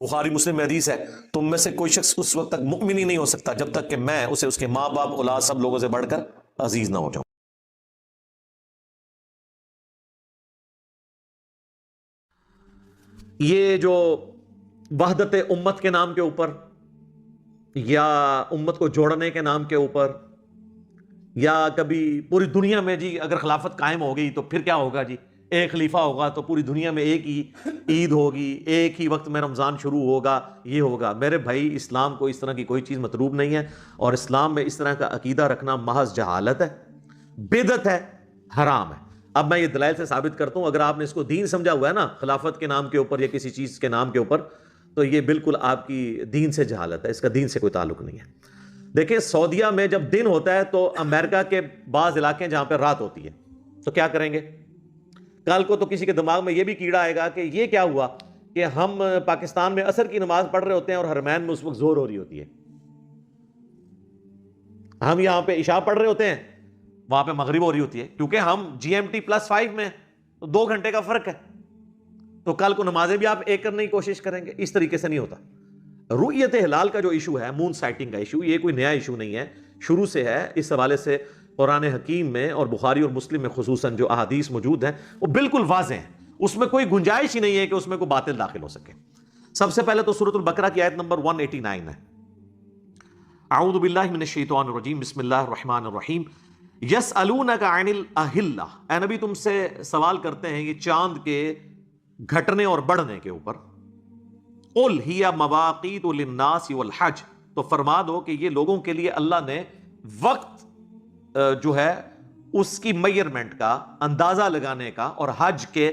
بخاری مسلم میں حدیث ہے، تم میں سے کوئی شخص اس وقت تک مؤمن ہی نہیں ہو سکتا جب تک کہ میں اسے اس کے ماں باپ اولاد سب لوگوں سے بڑھ کر عزیز نہ ہو جاؤں۔ یہ جو وحدت امت کے نام کے اوپر یا امت کو جوڑنے کے نام کے اوپر یا کبھی پوری دنیا میں جی اگر خلافت قائم ہو گئی تو پھر کیا ہوگا، جی ایک خلیفہ ہوگا تو پوری دنیا میں ایک ہی عید ہوگی، ایک ہی وقت میں رمضان شروع ہوگا، یہ ہوگا۔ میرے بھائی، اسلام کو اس طرح کی کوئی چیز مطلوب نہیں ہے، اور اسلام میں اس طرح کا عقیدہ رکھنا محض جہالت ہے، بدعت ہے، حرام ہے۔ اب میں یہ دلائل سے ثابت کرتا ہوں، اگر آپ نے اس کو دین سمجھا ہوا ہے نا خلافت کے نام کے اوپر یا کسی چیز کے نام کے اوپر، تو یہ بالکل آپ کی دین سے جہالت ہے، اس کا دین سے کوئی تعلق نہیں ہے۔ دیکھیں، سعودیہ میں جب دن ہوتا ہے تو امریکہ کے بعض علاقے جہاں پہ رات ہوتی ہے تو کیا کریں گے؟ کل کو تو کسی کے دماغ میں یہ بھی کیڑا آئے گا کہ یہ کیا ہوا کہ ہم پاکستان میں عصر کی نماز پڑھ رہے ہوتے ہیں اور حرمین میں اس وقت زور ہو رہی ہوتی ہے، ہم یہاں پہ عشاء پڑھ رہے ہوتے ہیں، وہاں پہ مغرب ہو رہی ہوتی ہے، کیونکہ ہم GMT+5 میں تو 2 گھنٹے کا فرق ہے، تو کل کو نمازیں بھی آپ ایک کرنے کی کوشش کریں گے۔ اس طریقے سے نہیں ہوتا۔ رؤیت ہلال کا جو ایشو ہے، مون سائٹنگ کا ایشو، یہ کوئی نیا ایشو نہیں ہے، شروع سے ہے۔ اس حوالے سے قرآن حکیم میں اور بخاری اور مسلم میں خصوصاً جو احادیث موجود ہیں وہ بالکل واضح ہیں، اس میں کوئی گنجائش ہی نہیں ہے کہ اس میں کوئی باطل داخل ہو سکے۔ سب سے پہلے تو سورۃ البقرہ کی آیت نمبر 189 ہے۔ اعوذ باللہ من الشیطان الرجیم، بسم اللہ الرحمن الرحیم۔ یسألونک عن الاہلہ، اے نبی تم سے سوال کرتے ہیں یہ چاند کے گھٹنے اور بڑھنے کے اوپر۔ قل ہی مواقیت للناس والحج، تو فرما دو کہ یہ لوگوں کے لیے اللہ نے وقت جو ہے اس کی میئرمنٹ کا، اندازہ لگانے کا، اور حج کے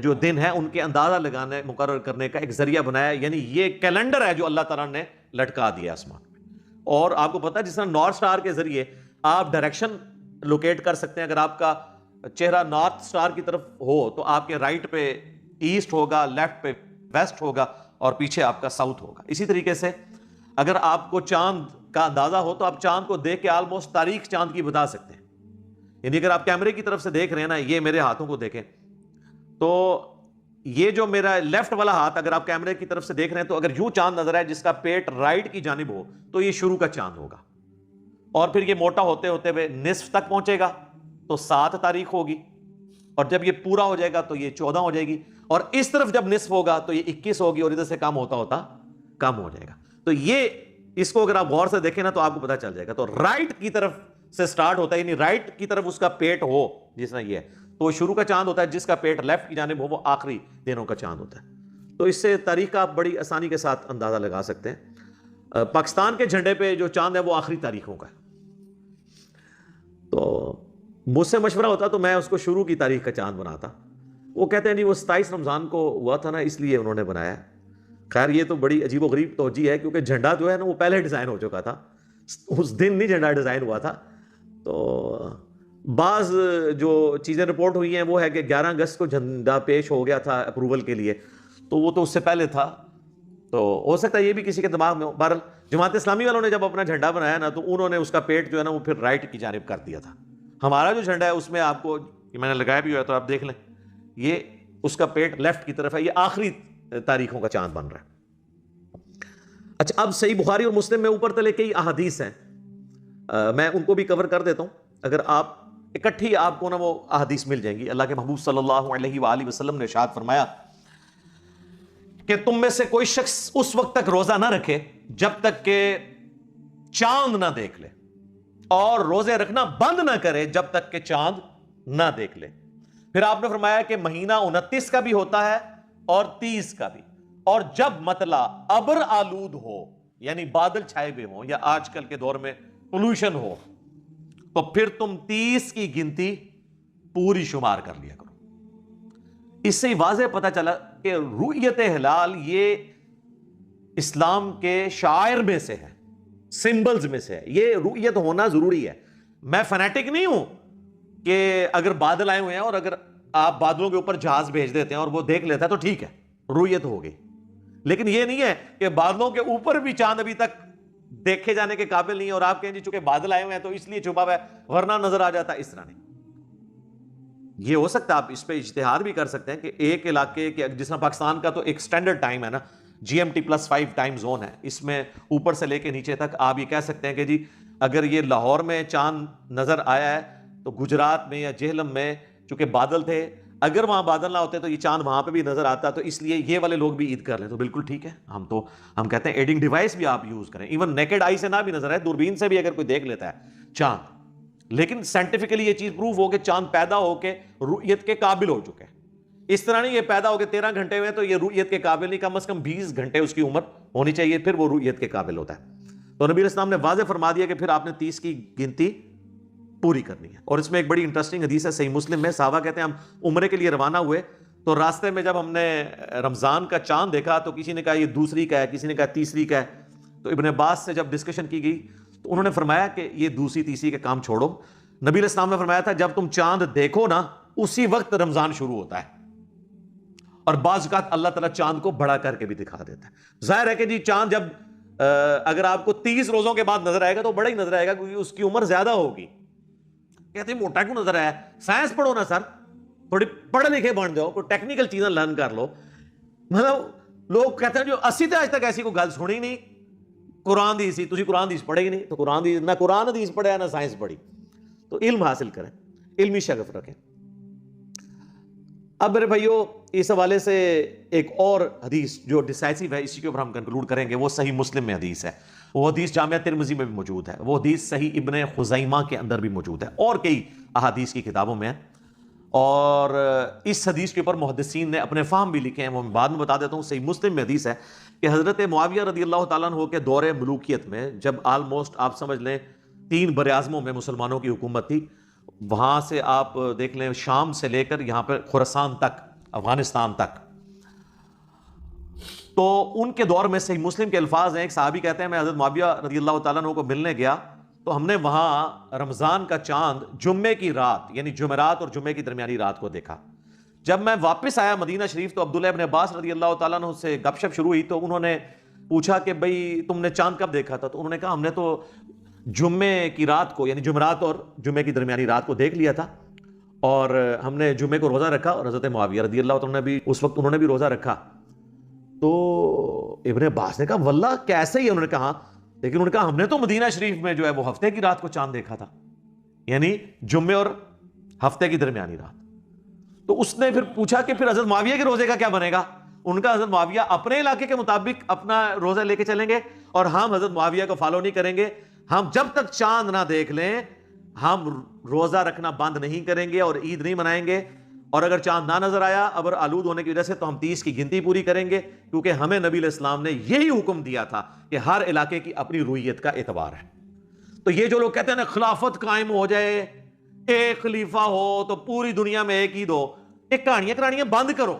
جو دن ہیں ان کے اندازہ لگانے مقرر کرنے کا ایک ذریعہ بنایا، یعنی یہ کیلنڈر ہے جو اللہ تعالیٰ نے لٹکا دیا آسمان میں۔ اور آپ کو پتا ہے جس طرح نارتھ سٹار کے ذریعے آپ ڈائریکشن لوکیٹ کر سکتے ہیں، اگر آپ کا چہرہ نارتھ سٹار کی طرف ہو تو آپ کے رائٹ پہ ایسٹ ہوگا، لیفٹ پہ ویسٹ ہوگا، اور پیچھے آپ کا ساؤتھ ہوگا۔ اسی طریقے سے اگر آپ کو چاند کا اندازہ ہو تو آپ چاند کو دیکھ کے آلموسٹ تاریخ چاند کی بتا سکتے ہیں۔ یعنی اگر آپ کیمرے کی طرف سے دیکھ رہے ہیں نا، یہ میرے ہاتھوں کو دیکھیں تو یہ جو میرا لیفٹ والا ہاتھ اگر آپ کیمرے کی طرف سے دیکھ رہے ہیں تو اگر یوں چاند نظر آئے جس کا پیٹ رائٹ کی جانب ہو تو یہ شروع کا چاند ہوگا، اور پھر یہ موٹا ہوتے ہوتے ہوئے نصف تک پہنچے گا تو 7 تاریخ ہوگی، اور جب یہ پورا ہو جائے گا تو یہ 14 ہو جائے گی، اور اس طرف جب نصف ہوگا تو یہ 21 ہوگی، اور ادھر سے کم ہوتا ہوتا کم ہو جائے گا۔ تو یہ اس کو اگر آپ غور سے دیکھیں نا تو آپ کو پتا چل جائے گا۔ تو رائٹ کی طرف سے سٹارٹ ہوتا ہے، یعنی رائٹ کی طرف اس کا پیٹ ہو، جس طرح یہ ہے تو وہ شروع کا چاند ہوتا ہے، جس کا پیٹ لیفٹ کی جانب ہو وہ آخری دنوں کا چاند ہوتا ہے۔ تو اس سے تاریخ کا آپ بڑی آسانی کے ساتھ اندازہ لگا سکتے ہیں۔ پاکستان کے جھنڈے پہ جو چاند ہے وہ آخری تاریخوں کا ہے، تو مجھ سے مشورہ ہوتا تو میں اس کو شروع کی تاریخ کا چاند بناتا۔ وہ کہتے ہیں نہیں وہ 27 رمضان کو ہوا تھا نا اس لیے انہوں نے بنایا ہے۔ خیر یہ تو بڑی عجیب و غریب توجہ ہے، کیونکہ جھنڈا جو ہے نا وہ پہلے ڈیزائن ہو چکا تھا، اس دن نہیں جھنڈا ڈیزائن ہوا تھا۔ تو بعض جو چیزیں رپورٹ ہوئی ہیں وہ ہے کہ 11 اگست کو جھنڈا پیش ہو گیا تھا اپروول کے لیے، تو وہ تو اس سے پہلے تھا، تو ہو سکتا ہے یہ بھی کسی کے دماغ میں ہو۔ بہرحال جماعت اسلامی والوں نے جب اپنا جھنڈا بنایا نا تو انہوں نے اس کا پیٹ جو ہے نا وہ پھر رائٹ کی جانب کر دیا تھا۔ ہمارا جو جھنڈا ہے اس میں آپ کو میں نے لگایا بھی ہوا ہے تو آپ دیکھ لیں، یہ اس کا پیٹ لیفٹ کی طرف ہے، یہ آخری تاریخوں کا چاند بن رہا ہے۔ اچھا، اب صحیح بخاری اور مسلم میں اوپر تلے کئی احادیث ہیں، میں ان کو بھی کور کر دیتا ہوں۔ اگر آپ اکٹھی آپ کو نا وہ احادیث مل جائیں گی۔ اللہ کے محبوب صلی اللہ علیہ وآلہ وسلم نے ارشاد فرمایا کہ تم میں سے کوئی شخص اس وقت تک روزہ نہ رکھے جب تک کہ چاند نہ دیکھ لے، اور روزے رکھنا بند نہ کرے جب تک کہ چاند نہ دیکھ لے۔ پھر آپ نے فرمایا کہ مہینہ 29 کا بھی ہوتا ہے اور 30 کا بھی، اور جب مطلع ابر آلود ہو، یعنی بادل چھائے ہوئے ہوں، یا آج کل کے دور میں پولوشن ہو، تو پھر تم 30 کی گنتی پوری شمار کر لیا کرو۔ اس سے واضح پتہ چلا کہ رؤیت ہلال یہ اسلام کے شعائر میں سے ہے، سمبلز میں سے ہے، یہ رؤیت ہونا ضروری ہے۔ میں فنیٹک نہیں ہوں کہ اگر بادل آئے ہوئے ہیں اور اگر آپ بادلوں کے اوپر جہاز بھیج دیتے ہیں اور وہ دیکھ لیتا ہے تو ٹھیک ہے، رؤیت ہو گئی، لیکن یہ نہیں ہے کہ بادلوں کے اوپر بھی چاند ابھی تک دیکھے جانے کے قابل نہیں ہے اور آپ کہیں جی چونکہ بادل آئے ہوئے ہیں تو اس لیے چھپا ہوا ہے ورنہ نظر آ جاتا، اس طرح نہیں۔ یہ ہو سکتا ہے آپ اس پہ اجتہاد بھی کر سکتے ہیں کہ ایک علاقے کے، جس طرح پاکستان کا تو ایک سٹینڈرڈ ٹائم ہے نا GMT+5 ٹائم زون ہے، اس میں اوپر سے لے کے نیچے تک آپ یہ کہہ سکتے ہیں کہ جی اگر یہ لاہور میں چاند نظر آیا ہے تو گجرات میں یا جہلم میں چونکہ بادل تھے، اگر وہاں بادل نہ ہوتے تو یہ چاند وہاں پہ بھی نظر آتا، تو اس لیے یہ والے لوگ بھی عید کر لیں تو بالکل ٹھیک ہے. ہم کہتے ہیں ایڈنگ ڈیوائس بھی آپ یوز کریں، ایون نیکڈ آئی سے نہ بھی نظر آئے، دوربین سے بھی اگر کوئی دیکھ لیتا ہے چاند، لیکن سائنٹیفکلی یہ چیز پروف ہو کہ چاند پیدا ہو کے رؤیت کے قابل ہو چکے ہیں. اس طرح نہیں یہ پیدا ہو کے 13 گھنٹے ہوئے تو یہ رؤیت کے قابل نہیں، کم از کم 20 گھنٹے اس کی عمر ہونی چاہیے پھر وہ رؤیت کے قابل ہوتا ہے. تو نبی علیہ السلام نے واضح فرما دیا کہ پھر آپ نے 30 کی گنتی پوری کرنی ہے. اور اس میں ایک بڑی انٹرسٹنگ حدیث ہے صحیح مسلم میں، صحابہ کہتے ہیں ہم عمرے کے لیے روانہ ہوئے تو راستے میں جب ہم نے رمضان کا چاند دیکھا تو کسی نے کہا یہ دوسری کا ہے، کسی نے کہا تیسری کا ہے. تو ابن عباس سے جب ڈسکشن کی گئی تو انہوں نے فرمایا کہ یہ دوسری تیسری کے کام چھوڑو. نبی علیہ السلام نے فرمایا تھا جب تم چاند دیکھو نا اسی وقت رمضان شروع ہوتا ہے. اور بعض اوقات اللہ تعالیٰ چاند کو بڑا کر کے بھی دکھا دیتا ہے. ظاہر ہے کہ جی چاند جب اگر آپ کو 30 روزوں کے بعد نظر آئے گا تو بڑا ہی نظر آئے گا کیونکہ اس کی عمر زیادہ ہوگی. کہتے ہیں موٹا کیوں نظر آیا؟ سائنس پڑھو نا سر، تھوڑی پڑھے لکھے بن جاؤ، کوئی ٹیکنیکل چیزیں لرن کر لو. مطلب لوگ کہتے ہیں جو 80 تے آج تک ایسی کوئی گل سنی نہیں، قرآن دی سی تسی قرآن حدیث پڑھے ہی نہیں، تو قرآن دی نہ قرآن حدیث پڑھا نہ سائنس پڑھی. تو علم حاصل کریں، علمی شغف رکھیں. اب میرے بھائیو اس حوالے سے ایک اور حدیث جو ڈیسائسیو ہے، اسی کے اوپر ہم کنکلوڈ کریں گے، وہ صحیح مسلم میں حدیث ہے. وہ حدیث جامعہ ترمذی میں بھی موجود ہے، وہ حدیث صحیح ابن خزیمہ کے اندر بھی موجود ہے، اور کئی احادیث کی کتابوں میں ہے. اور اس حدیث کے اوپر محدثین نے اپنے فہم بھی لکھے ہیں، وہ میں بعد میں بتا دیتا ہوں. صحیح مسلم میں حدیث ہے کہ حضرت معاویہ رضی اللہ تعالیٰ عنہ کے دور ملوکیت میں، جب آلموسٹ آپ سمجھ لیں 3 براعظموں میں مسلمانوں کی حکومت تھی، وہاں سے آپ دیکھ لیں شام سے لے کر یہاں پہ خراسان تک، افغانستان تک، تو ان کے دور میں صحیح مسلم کے الفاظ ہیں. ایک صحابی کہتے ہیں میں حضرت معاویہ رضی اللہ تعالیٰ عنہ کو ملنے گیا تو ہم نے وہاں رمضان کا چاند جمعے کی رات یعنی جمعرات اور جمعے کی درمیانی رات کو دیکھا. جب میں واپس آیا مدینہ شریف تو عبداللہ ابن عباس رضی اللہ تعالیٰ عنہ سے گپ شپ شروع ہوئی تو انہوں نے پوچھا کہ بھئی تم نے چاند کب دیکھا تھا؟ تو انہوں نے کہا ہم نے تو جمعے کی رات کو یعنی جمعرات اور جمعے کی درمیانی رات کو دیکھ لیا تھا، اور ہم نے جمعے کو روزہ رکھا، اور حضرت معاویہ رضی اللہ تعالیٰ نے بھی اس وقت انہوں نے بھی روزہ رکھا. تو ابن عباس نے کہا واللہ کیسے ہی؟ انہوں نے کہا لیکن انہوں نے کہا ہم نے تو مدینہ شریف میں جو ہے وہ ہفتے کی رات کو چاند دیکھا تھا، یعنی جمعے اور ہفتے کی درمیانی رات. تو اس نے پھر پوچھا کہ پھر حضرت معاویہ کے روزے کا کیا بنے گا؟ ان کا حضرت معاویہ اپنے علاقے کے مطابق اپنا روزہ لے کے چلیں گے اور ہم حضرت معاویہ کو فالو نہیں کریں گے. ہم جب تک چاند نہ دیکھ لیں ہم روزہ رکھنا بند نہیں کریں گے اور عید نہیں منائیں گے، اور اگر چاند نہ نظر آیا ابر آلود ہونے کی وجہ سے تو ہم 30 کی گنتی پوری کریں گے، کیونکہ ہمیں نبی علیہ السلام نے یہی حکم دیا تھا کہ ہر علاقے کی اپنی رویت کا اعتبار ہے. تو یہ جو لوگ کہتے ہیں نا خلافت قائم ہو جائے، ایک خلیفہ ہو تو پوری دنیا میں ایک عید ہو، ایک کہانیاں بند کرو.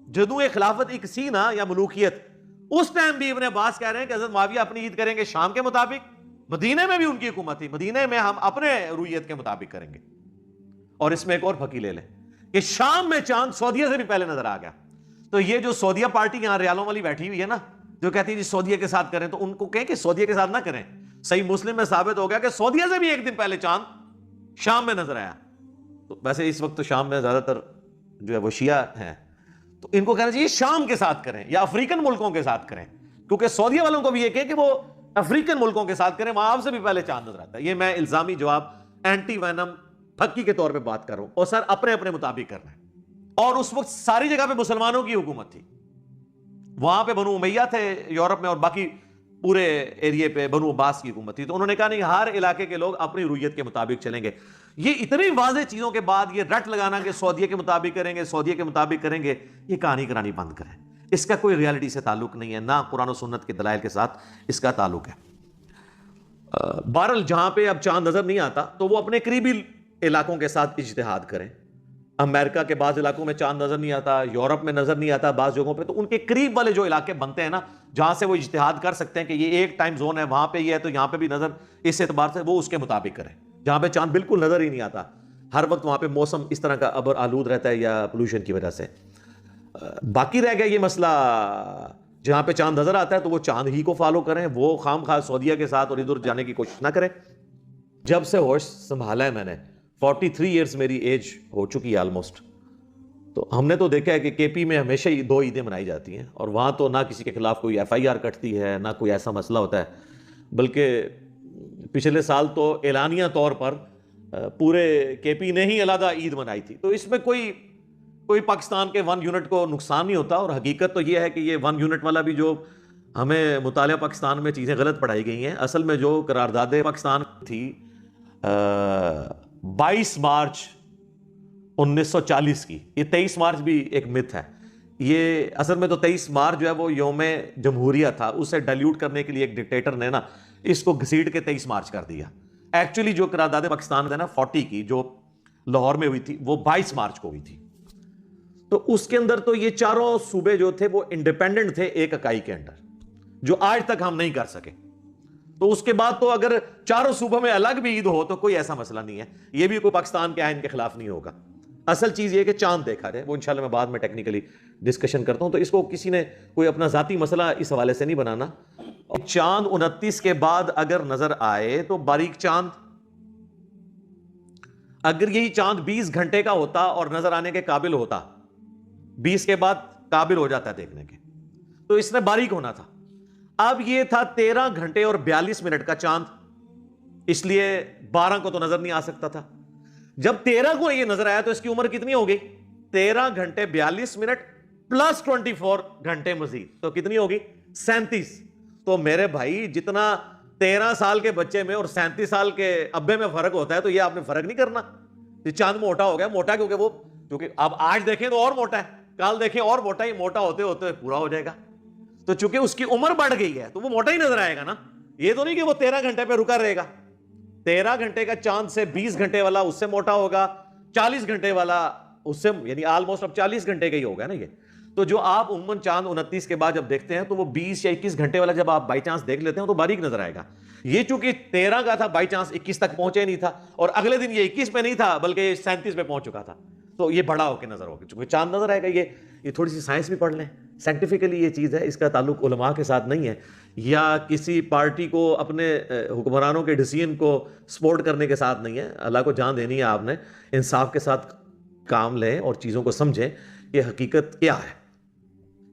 جدوں ایک خلافت ایک سی نا یا ملوکیت، اس ٹائم بھی ابن عباس کہہ رہے ہیں کہ حضرت معاویہ اپنی عید کریں گے شام کے مطابق، مدینے میں بھی ان کی حکومت تھی، مدینے میں ہم اپنے رویت کے مطابق کریں گے. اور اس میں ایک اور پھکی لے لیں کہ شام میں چاند سعودیہ سے بھی پہلے نظر آ گیا. تو یہ جو سعودیہ پارٹی یہاں ریالوں والی بیٹھی ہوئی ہے نا، جو کہتی ہے جی سعودیہ کے ساتھ کریں، تو ان کو کہیں کہ سعودیہ کے ساتھ نہ کریں. صحیح مسلم میں ثابت ہو گیا کہ سعودیہ سے بھی ایک دن پہلے چاند شام میں نظر آیا. تو ویسے اس وقت تو شام میں زیادہ تر جو ہے وہ شیعہ ہیں، تو ان کو کہنا چاہیے شام کے ساتھ کریں یا افریقن ملکوں کے ساتھ کریں، کیونکہ سعودیہ والوں کو بھی یہ کہ وہ افریقن ملکوں کے ساتھ کریں، وہاں آپ سے بھی پہلے چاند نظر آتا ہے. یہ میں الزامی جواب اینٹی وینم پھکی کے طور پہ بات کر رہا ہوں، اور سر اپنے اپنے مطابق کرنا ہے. اور اس وقت ساری جگہ پہ مسلمانوں کی حکومت تھی، وہاں پہ بنو امیہ تھے یورپ میں، اور باقی پورے ایریے پہ بنو عباس کی حکومت تھی. تو انہوں نے کہا نہیں، ہر علاقے کے لوگ اپنی رویت کے مطابق چلیں گے. یہ اتنی واضح چیزوں کے بعد یہ رٹ لگانا کہ سعودیہ کے مطابق کریں گے، سعودیہ کے مطابق کریں گے، یہ کہانی کرانی بند کریں. اس کا کوئی ریالٹی سے تعلق نہیں ہے، نہ قرآن و سنت کے دلائل کے ساتھ اس کا تعلق ہے. بہرحال جہاں پہ اب چاند نظر نہیں آتا تو وہ اپنے قریبی علاقوں کے ساتھ اجتہاد کریں. امریکہ کے بعض علاقوں میں چاند نظر نہیں آتا، یورپ میں نظر نہیں آتا بعض جگہوں پہ، تو ان کے قریب والے جو علاقے بنتے ہیں نا، جہاں سے وہ اجتہاد کر سکتے ہیں کہ یہ ایک ٹائم زون ہے، وہاں پہ یہ ہے تو یہاں پہ بھی نظر، اس اعتبار سے وہ اس کے مطابق کریں. جہاں پہ چاند بالکل نظر ہی نہیں آتا، ہر وقت وہاں پہ موسم اس طرح کا ابر آلود رہتا ہے یا پولوشن کی وجہ سے. باقی رہ گیا یہ مسئلہ جہاں پہ چاند نظر آتا ہے تو وہ چاند ہی کو فالو کریں، وہ خام خواہ سعودیہ کے ساتھ اور ادھر جانے کی کوشش نہ کریں. جب سے ہوش سنبھالا ہے میں نے، 43 ایئرز میری ایج ہو چکی ہے آلموسٹ، تو ہم نے تو دیکھا ہے کہ کے پی میں ہمیشہ ہی 2 عیدیں منائی جاتی ہیں، اور وہاں تو نہ کسی کے خلاف کوئی FIR کٹتی ہے، نہ کوئی ایسا مسئلہ ہوتا ہے، بلکہ پچھلے سال تو اعلانیہ طور پر پورے کے پی نے ہی علیحدہ عید منائی تھی۔ تو اس میں کوئی پاکستان کے 1 یونٹ کو نقصان نہیں ہوتا، اور حقیقت تو یہ ہے کہ یہ 1 یونٹ والا بھی جو ہمیں مطالعہ پاکستان میں چیزیں غلط پڑھائی گئی ہیں، اصل میں جو قرارداد پاکستان تھی 22 مارچ 1940 کی، یہ 23 مارچ بھی ایک مت ہے، یہ اصل میں تو 23 مارچ جو ہے وہ یوم جمہوریہ تھا، اسے ڈائلیوٹ کرنے کے لیے ایک ڈکٹیٹر نے نا اس کو گھسیٹ کے 23 مارچ کر دیا۔ ایکچولی جو قرارداد پاکستان ہے نا 40 کی جو لاہور میں ہوئی تھی وہ 22 مارچ کو ہوئی تھی، تو اس کے اندر تو یہ چاروں صوبے جو تھے وہ انڈیپینڈنٹ تھے ایک اکائی کے انڈر، جو آج تک ہم نہیں کر سکے۔ تو اس کے بعد تو اگر چاروں صوبوں میں الگ بھی عید ہو تو کوئی ایسا مسئلہ نہیں ہے، یہ بھی کوئی پاکستان کے آئین کے خلاف نہیں ہوگا۔ اصل چیز یہ کہ چاند دیکھا جائے، وہ انشاءاللہ میں بعد میں ٹیکنیکلی ڈسکشن کرتا ہوں، تو اس کو کسی نے کوئی اپنا ذاتی مسئلہ اس حوالے سے نہیں بنانا۔ چاند 29 کے بعد اگر نظر آئے تو باریک چاند، اگر یہی چاند 20 گھنٹے کا ہوتا اور نظر آنے کے قابل ہوتا، 20 کے بعد قابل ہو جاتا ہے دیکھنے کے، تو اس نے باریک ہونا تھا۔ اب یہ تھا 13 گھنٹے اور 42 منٹ کا چاند، اس لیے 12 کو تو نظر نہیں آ سکتا تھا۔ جب 13 کو یہ نظر آیا تو اس کی عمر کتنی ہوگی؟ 13 گھنٹے 42 منٹ پلس 24 گھنٹے مزید، تو کتنی ہوگی؟ 37۔ تو میرے بھائی جتنا 13 سال کے بچے میں اور 37 سال کے ابے میں فرق ہوتا ہے، تو یہ آپ نے فرق نہیں کرنا۔ یہ چاند موٹا ہو گیا، موٹا کیونکہ اب آج دیکھیں تو اور موٹا ہے، کل دیکھیں اور موٹا، ہی موٹا ہوتے ہوتے پورا ہو جائے گا۔ تو چونکہ اس کی عمر بڑھ گئی ہے تو وہ موٹا ہی نظر آئے گا نا، یہ تو نہیں کہ وہ 13 گھنٹے پہ رکا رہے گا۔ 13 گھنٹے کا چاند سے 20 گھنٹے والا اس سے موٹا ہوگا، 40 گھنٹے والا اس سے، یعنی آلموسٹ اب 40 گھنٹے کا ہی ہوگا نا یہ۔ تو جو آپ عموماً چاند 29 کے بعد جب دیکھتے ہیں تو وہ 20 یا 21 گھنٹے والا جب آپ بائی چانس دیکھ لیتے ہیں تو باریک نظر آئے گا۔ یہ چونکہ 13 کا تھا، بائی چانس 21 تک پہنچے نہیں تھا، اور اگلے دن یہ 21 پہ نہیں تھا بلکہ یہ 37 پہ پہنچ چکا تھا، تو یہ بڑا ہو کے نظر ہوگا، چونکہ چاند نظر آئے گا۔ یہ تھوڑی سی سائنس بھی پڑھ لیں، سائنٹیفکلی یہ چیز ہے، اس کا تعلق علماء کے ساتھ نہیں ہے یا کسی پارٹی کو اپنے حکمرانوں کے ڈیسیژن کو سپورٹ کرنے کے ساتھ نہیں ہے۔ اللہ کو جان دینی ہے آپ نے، انصاف کے ساتھ کام لیں اور چیزوں کو سمجھیں کہ حقیقت کیا ہے۔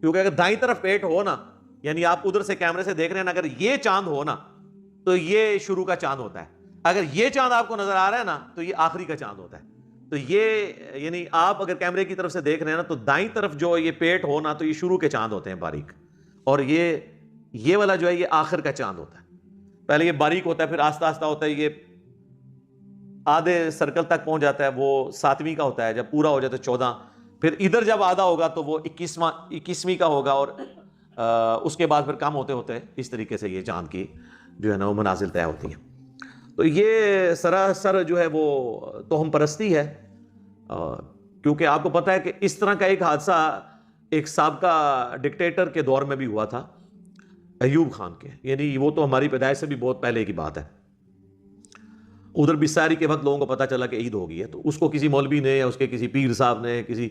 کیونکہ اگر دائیں طرف پیٹ ہو نا، یعنی آپ ادھر سے کیمرے سے دیکھ رہے ہیں نا، اگر یہ چاند ہو نا تو یہ شروع کا چاند ہوتا ہے، اگر یہ چاند آپ کو نظر آ رہا ہے نا تو یہ آخری کا چاند ہوتا ہے۔ تو یہ یعنی آپ اگر کیمرے کی طرف سے دیکھ رہے ہیں نا تو دائیں طرف جو یہ پیٹ ہو نا تو یہ شروع کے چاند ہوتے ہیں باریک، اور یہ والا جو ہے یہ آخر کا چاند ہوتا ہے۔ پہلے یہ باریک ہوتا ہے، پھر آہستہ آہستہ ہوتا ہے، یہ آدھے سرکل تک پہنچ جاتا ہے، وہ 7ویں کا ہوتا ہے، جب پورا ہو جاتا ہے 14، پھر ادھر جب آدھا ہوگا تو وہ 21ویں کا ہوگا، اور اس کے بعد پھر کم ہوتے ہوتے اس طریقے سے یہ چاند کی جو ہے نا وہ منازل طے ہوتی ہیں۔ تو یہ سراسر جو ہے وہ توہم پرستی ہے، کیونکہ آپ کو پتہ ہے کہ اس طرح کا ایک حادثہ ایک سابقہ ڈکٹیٹر کے دور میں بھی ہوا تھا، ایوب خان کے، یعنی وہ تو ہماری پیدائش سے بھی بہت پہلے کی بات ہے۔ ادھر بساری کے وقت لوگوں کو پتہ چلا کہ عید ہو گئی ہے، تو اس کو کسی مولوی نے یا اس کے کسی پیر صاحب نے، کسی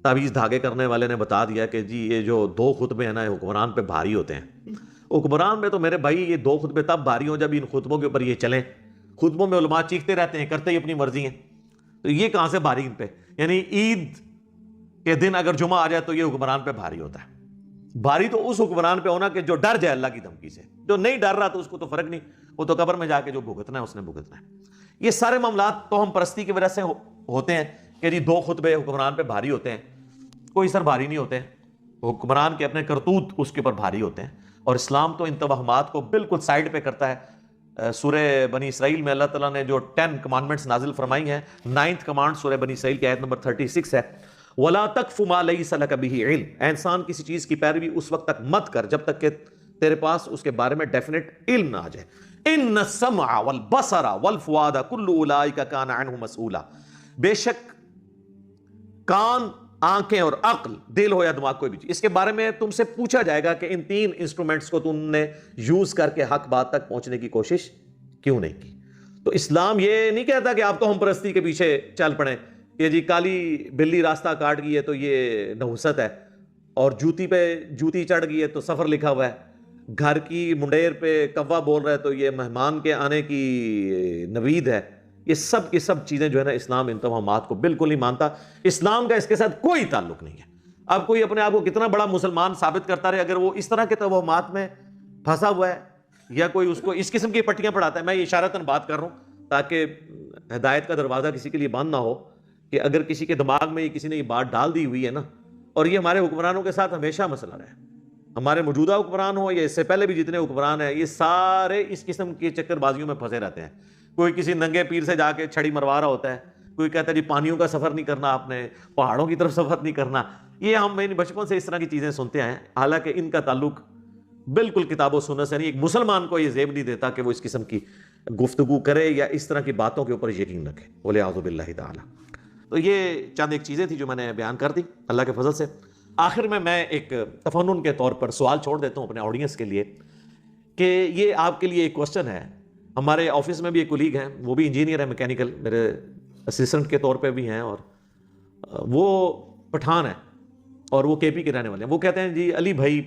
تعویذ دھاگے کرنے والے نے بتا دیا کہ جی یہ جو 2 خطبے ہیں نا حکمران پہ بھاری ہوتے ہیں۔ حکمران میں تو میرے بھائی یہ 2 خطبے تب بھاری ہوں جب ان خطبوں کے اوپر یہ چلیں، خطبوں میں علماء چیختے رہتے ہیں، کرتے ہی اپنی مرضی ہیں، تو یہ کہاں سے بھاری ان پہ؟ یعنی عید کے دن اگر جمعہ آ جائے تو یہ حکمران پہ بھاری ہوتا ہے۔ بھاری تو اس حکمران پہ ہونا کہ جو ڈر جائے اللہ کی دھمکی سے، جو نہیں ڈر رہا تو اس کو تو فرق نہیں، وہ تو قبر میں جا کے جو بھگتنا ہے اس نے بھگتنا ہے۔ یہ سارے معاملات توہم پرستی کی وجہ سے ہوتے ہیں کہ جی 2 خطبے حکمران پہ بھاری ہوتے ہیں، کوئی سر بھاری نہیں ہوتے ہیں، حکمران کے اپنے کرتوت اس کے اوپر بھاری ہوتے ہیں، اور اسلام تو ان توہمات کو بالکل سائڈ پہ کرتا ہے۔ سورہ بنی اسرائیل میں اللہ تعالیٰ نے جو 10 کمانڈمنٹس نازل فرمائی ہیں، 9th کمانڈ سورہ بنی اسرائیل کی آیت نمبر 36 ہے، وَلَا تَقْفُ مَا لَيْسَ لَكَ بِهِ عِلْمٌ، اے انسان کسی چیز کی پیروی اس وقت تک مت کر جب تک کہ تیرے پاس اس کے بارے میں ڈیفینٹ علم نہ آ جائے۔ إِنَّ السَّمْعَ وَالْبَصَرَ وَالْفُؤَادَ كُلُّ أُولَٰئِكَ كَانَ عَنْهُ مَسْئُولًا، بے شک کان، آنکھیں اور عقل، دل ہو یا دماغ کوئی بھی چیز، اس کے بارے میں تم سے پوچھا جائے گا کہ ان 3 انسٹرومنٹس کو تم نے یوز کر کے حق بات تک پہنچنے کی کوشش کیوں نہیں کی۔ تو اسلام یہ نہیں کہتا کہ آپ تو ہم پرستی کے پیچھے چل پڑیں کہ جی کالی بلی راستہ کاٹ گئی ہے تو یہ نحوست ہے، اور جوتی پہ جوتی چڑھ گئی ہے تو سفر لکھا ہوا ہے، گھر کی منڈیر پہ کوا بول رہا ہے تو یہ مہمان کے آنے کی نوید ہے۔ یہ سب چیزیں جو ہے نا اسلام ان توہمات کو بالکل نہیں مانتا. اسلام کا اس کے ساتھ کوئی تعلق نہیں ہے. اب کوئی اپنے آپ کو کتنا بڑا مسلمان ثابت کرتا رہے، اگر وہ اس طرح کے توہمات میں پھنسا ہوا ہے یا کوئی اس کو اس قسم کی پٹیاں پڑھاتا ہے. میں یہ اشارتاً بات کر رہا ہوں تاکہ ہدایت کا دروازہ کسی کے لیے بند نہ ہو، کہ اگر کسی کے دماغ میں کسی نے یہ بات ڈال دی ہوئی ہے نا، اور یہ ہمارے حکمرانوں کے ساتھ ہمیشہ مسئلہ رہا ہے، ہمارے موجودہ حکمران ہوں یا اس سے پہلے بھی جتنے حکمران ہیں، یہ سارے اس قسم کی چکر بازیوں میں پھنسے رہتے ہیں. کوئی کسی ننگے پیر سے جا کے چھڑی مروا رہا ہوتا ہے، کوئی کہتا ہے جی پانیوں کا سفر نہیں کرنا، آپ نے پہاڑوں کی طرف سفر نہیں کرنا. یہ ہم بچپن سے اس طرح کی چیزیں سنتے ہیں، حالانکہ ان کا تعلق بالکل کتاب و سنت سے نہیں. ایک مسلمان کو یہ زیب نہیں دیتا کہ وہ اس قسم کی گفتگو کرے یا اس طرح کی باتوں کے اوپر یقین رکھے. وَلِعَاذُ بِاللَّهِ تَعَالَى. تو یہ چند ایک چیزیں تھیں جو میں نے بیان کر دی اللہ کے فضل سے. آخر میں ایک تفنن کے طور پر سوال چھوڑ دیتا ہوں اپنے آڈینس کے لیے، کہ یہ آپ کے لیے ایک کوسچن ہے. ہمارے آفس میں بھی ایک کولیگ ہیں، وہ بھی انجینئر ہے میکینیکل، میرے اسسٹنٹ کے طور پہ بھی ہیں، اور وہ پٹھان ہے اور وہ کے پی کے رہنے والے ہیں. وہ کہتے ہیں جی علی بھائی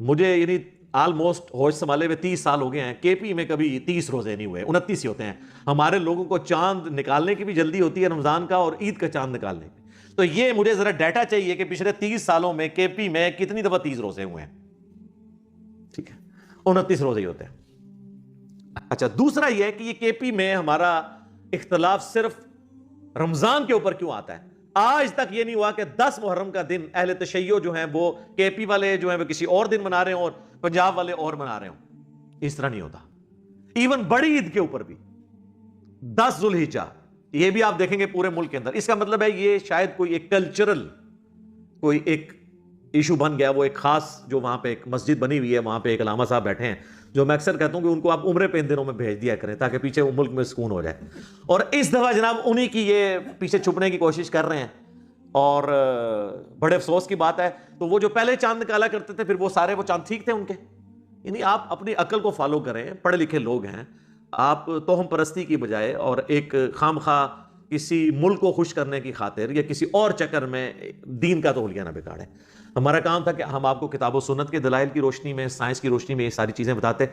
مجھے یعنی آلموسٹ ہوش سنبھالے ہوئے 30 سال ہو گئے ہیں، کے پی میں کبھی 30 روزے نہیں ہوئے، 29 ہی ہوتے ہیں. ہمارے لوگوں کو چاند نکالنے کی بھی جلدی ہوتی ہے رمضان کا، اور عید کا چاند نکالنے کی. تو یہ مجھے ذرا ڈیٹا چاہیے کہ پچھلے 30 سالوں میں کے پی میں کتنی دفعہ 30 روزے ہوئے ہیں. ٹھیک ہے، 29 روزے ہی ہوتے ہیں. اچھا، دوسرا یہ ہے کہ یہ کے پی میں ہمارا اختلاف صرف رمضان کے اوپر کیوں آتا ہے؟ آج تک یہ نہیں ہوا کہ 10 محرم کا دن اہل تشیع جو ہیں وہ کے پی والے جو ہیں وہ کسی اور دن منا رہے ہوں اور پنجاب والے اور منا رہے ہوں. اس طرح نہیں ہوتا. ایون بڑی عید کے اوپر بھی 10 ذو الحجہ، یہ بھی آپ دیکھیں گے پورے ملک کے اندر. اس کا مطلب ہے یہ شاید کوئی ایک کلچرل کوئی ایک ایشو بن گیا. وہ ایک خاص جو وہاں پہ ایک مسجد بنی ہوئی ہے، وہاں پہ ایک علامہ صاحب بیٹھے ہیں، جو میں اکثر کہتا ہوں کہ ان کو آپ عمرے پہ ان دنوں میں بھیج دیا کریں تاکہ پیچھے وہ ملک میں سکون ہو جائے. اور اس دفعہ جناب انہی کی یہ پیچھے چھپنے کی کوشش کر رہے ہیں، اور بڑے افسوس کی بات ہے. تو وہ جو پہلے چاند نکالا کرتے تھے، پھر وہ سارے وہ چاند ٹھیک تھے ان کے. یعنی آپ اپنی عقل کو فالو کریں، پڑھے لکھے لوگ ہیں آپ، توہم پرستی کی بجائے اور ایک خام خواہ کسی ملک کو خوش کرنے کی خاطر یا کسی اور چکر میں دین کا تو حلیہ نہ بگاڑیں. ہمارا کام تھا کہ ہم آپ کو کتاب و سنت کے دلائل کی روشنی میں، سائنس کی روشنی میں یہ ساری چیزیں بتاتے.